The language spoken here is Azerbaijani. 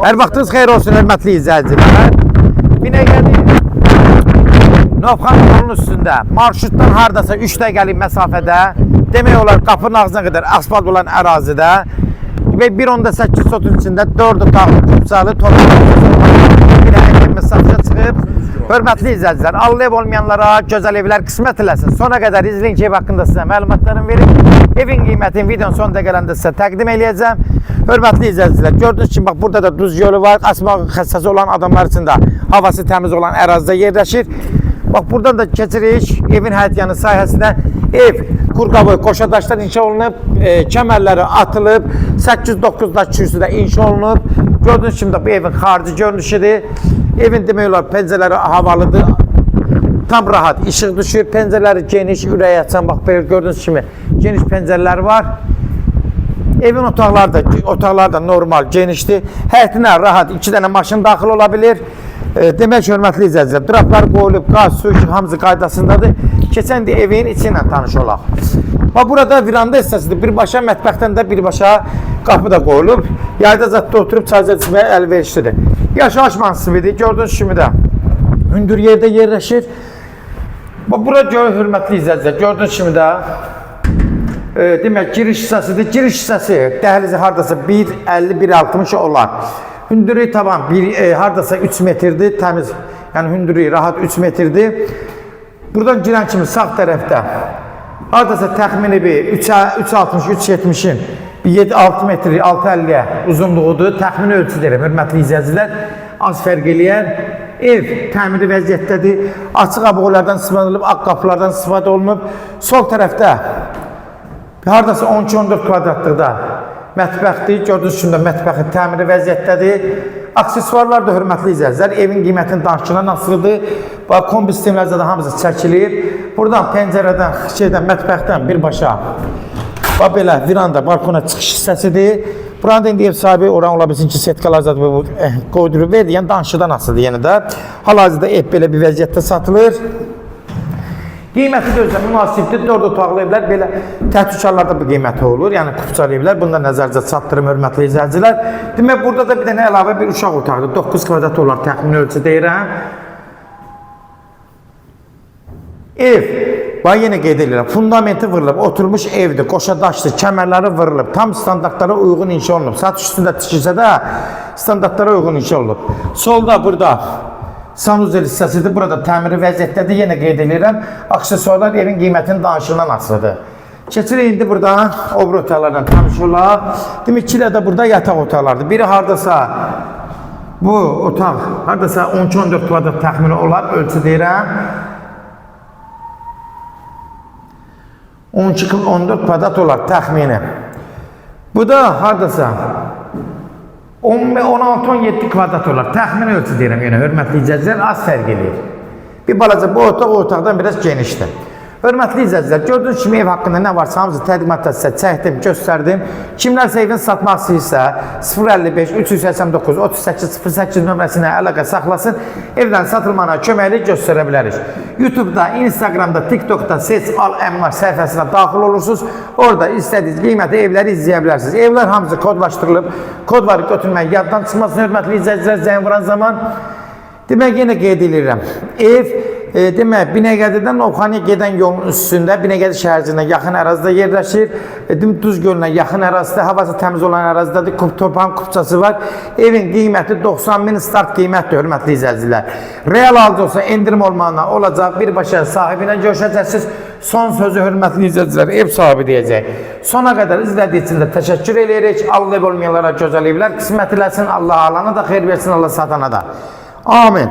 Her vaxtınız xeyir olsun, hörmətli izləyicilər. Binəqədi Novxan yolunun üstündə, marşrutdan hardasa 3 dəqiqəlik məsafədə, demək olar qapının ağzına qədər asfalt olan ərazidə və 1.8 sotun içində 4 otaqlı küpsalı torpaq satışa çıxıb. Hörmətli izləyicilər, Allah ev olmayanlara gözəl evlər qismət eləsin. Sona qədər izləyin ki, ev haqqında sizə məlumatlarını verim. Evin qiymətini videonun sonunda gələndə sizə təqdim eləyəcəm. Hörmətli izləyicilər, gördüyünüz kimi bax burada da duz yolu var. Asma xəstəsi olan adamlar üçün də havası təmiz olan ərazidə yerləşir. Bax buradan da keçirik evin həyətyanı sahəsinə. Ev qurqabı, qoşa daşdan inşa olunub, kəmərləri atılıb, 8-9 daş kürsüdə inşa olunub. Gördüyünüz kimi də bu evin xarici görünüşüdür. Evin demək olar pəncərələri havalıdır. Tam rahat işıq düşür. Pəncərələri geniş, ürəyə açan, bax belə gördüyünüz kimi geniş pəncərələri var. Evin otaqları da normal, genişdir. Həyətinə rahat 2 dənə maşın daxil ola bilir. Demək hörmətli izləyicilər, draplar qoyulub, qaz, su, hamısı qaydasındadır. Keçən də evin içi ilə tanış olaq. Bax burada viranda hissəsidir. Birbaşa mətbəxdən də birbaşa qapı da qoyulub. Yayda zətdə oturub çayca içməyə əlverişlidir. Yaşayış mansividir. Gördüyünüz kimi də hündür yerdə yerləşir. Bax bura görün hörmətli izləyicilər. Gördüyünüz kimi də demək giriş hissəsidir. Giriş hissəsi dəhlizi hardasa 1.50-1.60 olar. Hündürlük taban hardasa 3 metrdir. Təmiz, yəni hündürlük rahat 3 metrdir. Buradan girən kimi sağ tərəfdə hardasa təxmini bir 3.60-3.70-in 7-6 metri, 6.50-yə uzunluğudur. Təxmini ölçü deyirəm, hörmətli izləyicilər. Az fərq eləyər. Ev təmiri vəziyyətdədir. Açıq abıqlardan istifadə olunub, ağ qapılardan istifadə olunub. Sol tərəfdə hardasa 12-14 kvadratlıqda mətbəxdir. Gördüyünüz kimi də mətbəxi təmiri vəziyyətdədir. Aksesuarlar da hörmətli izləyicilər. Evin qiymətinin danışılan asılıdır. Bax, kombi sistemlərdə də hamısı çəkilir. Buradan pəncərədən, mətbəxdən birbaşa bax belə viranda, balkona çıxış hissəsidir. Buranın da indi ev sahibi oran ola bilsin ki, setkalar zaten qoydurub verdi. Yəni danışıdan asılıdır yenə də. Hal-hazırda ev belə bir vəziyyətdə satılır. Qiyməti də özə münasibdir. 4 otaqlı evlər belə təhtukarlarda bu qiyməti olur. Yəni kupçalı evlər. Bundan nəzərcə çatdırım hörmətli izləyicilər. Demək burada da bir dənə əlavə bir uşaq otaqdır. 9 kvadrat olar təxmini ölçü deyirəm. Ev, bax yenə qeyd edirəm, fundamenti vırılıb, oturmuş evdir, qoşa daşdır, kəmərləri vırılıb, tam standartlara uyğun inşa olunub. Satış üstündə tikilsə də standartlara uyğun inşa olunub. Solda burada sanuzel hissəsidir, burada təmiri vəziyyətdədir, yenə qeyd edirəm. Aksesuarlar evin qiymətinin danışılan asılıdır. Keçirik indi burada obra otaqlardan tanış olaq. Demək ki, də burada yataq otaqlardır. Biri hardasa, bu otaq hardasa 12-14 kvadrat təxmini olar, ölçü deyirəm. 12-14 kvadrat olar təxmini. Bu da hardasa 16-17 kvadrat olar. Təxmini ölçü deyirəm yenə, hörmətli izləyicilər, az fərq eləyir. Bir balaca bu otaq o otaqdan biraz genişdir. Hörmətli izləyicilər, gördüyünüz kimi ev haqqında nə varsa hamısı təqdimatda sizə çəkdim, göstərdim. Kimlərsə evin satmaq istəyirsə 055-389-3808 nömrəsinə əlaqə saxlasın. Evlərin satılmana köməklik göstərə bilərik. YouTube'da, Instagram'da, TikTok'da Seç Al Əmlak səhifəsinə daxil olursunuz. Orada istədiyiniz qiyməti evləri izləyə bilərsiniz. Evlər hamısı kodlaşdırılıb. Kodları götürmək yaddan çıxmasın hörmətli izləyicilər zəng vuran zaman. Demək yenə qeyd edirəm. Ev demək Binəqədidən Novxanıya gedən yolun üstündə Binəqədi şəhərciyinə yaxın ərazidə yerləşir. Duz gölünə yaxın ərazidə, havası təmiz olan ərazidədir. Torpağın kupçası var. Evin qiyməti 90.000 start qiymətdir hörmətli izləyicilər. Real alıcı olsa endirim olmağına olacaq. Birbaşa sahibi ilə görüşəcəksiniz. Son sözü hörmətli izləyicilər ev sahibi deyəcək. Sona qədər izlədiyi üçün də təşəkkür edirik. Allah ev olmayanlara gözəl evlər qismət eləsin. Allah alana da xeyir versin, Allah satana da. Amin.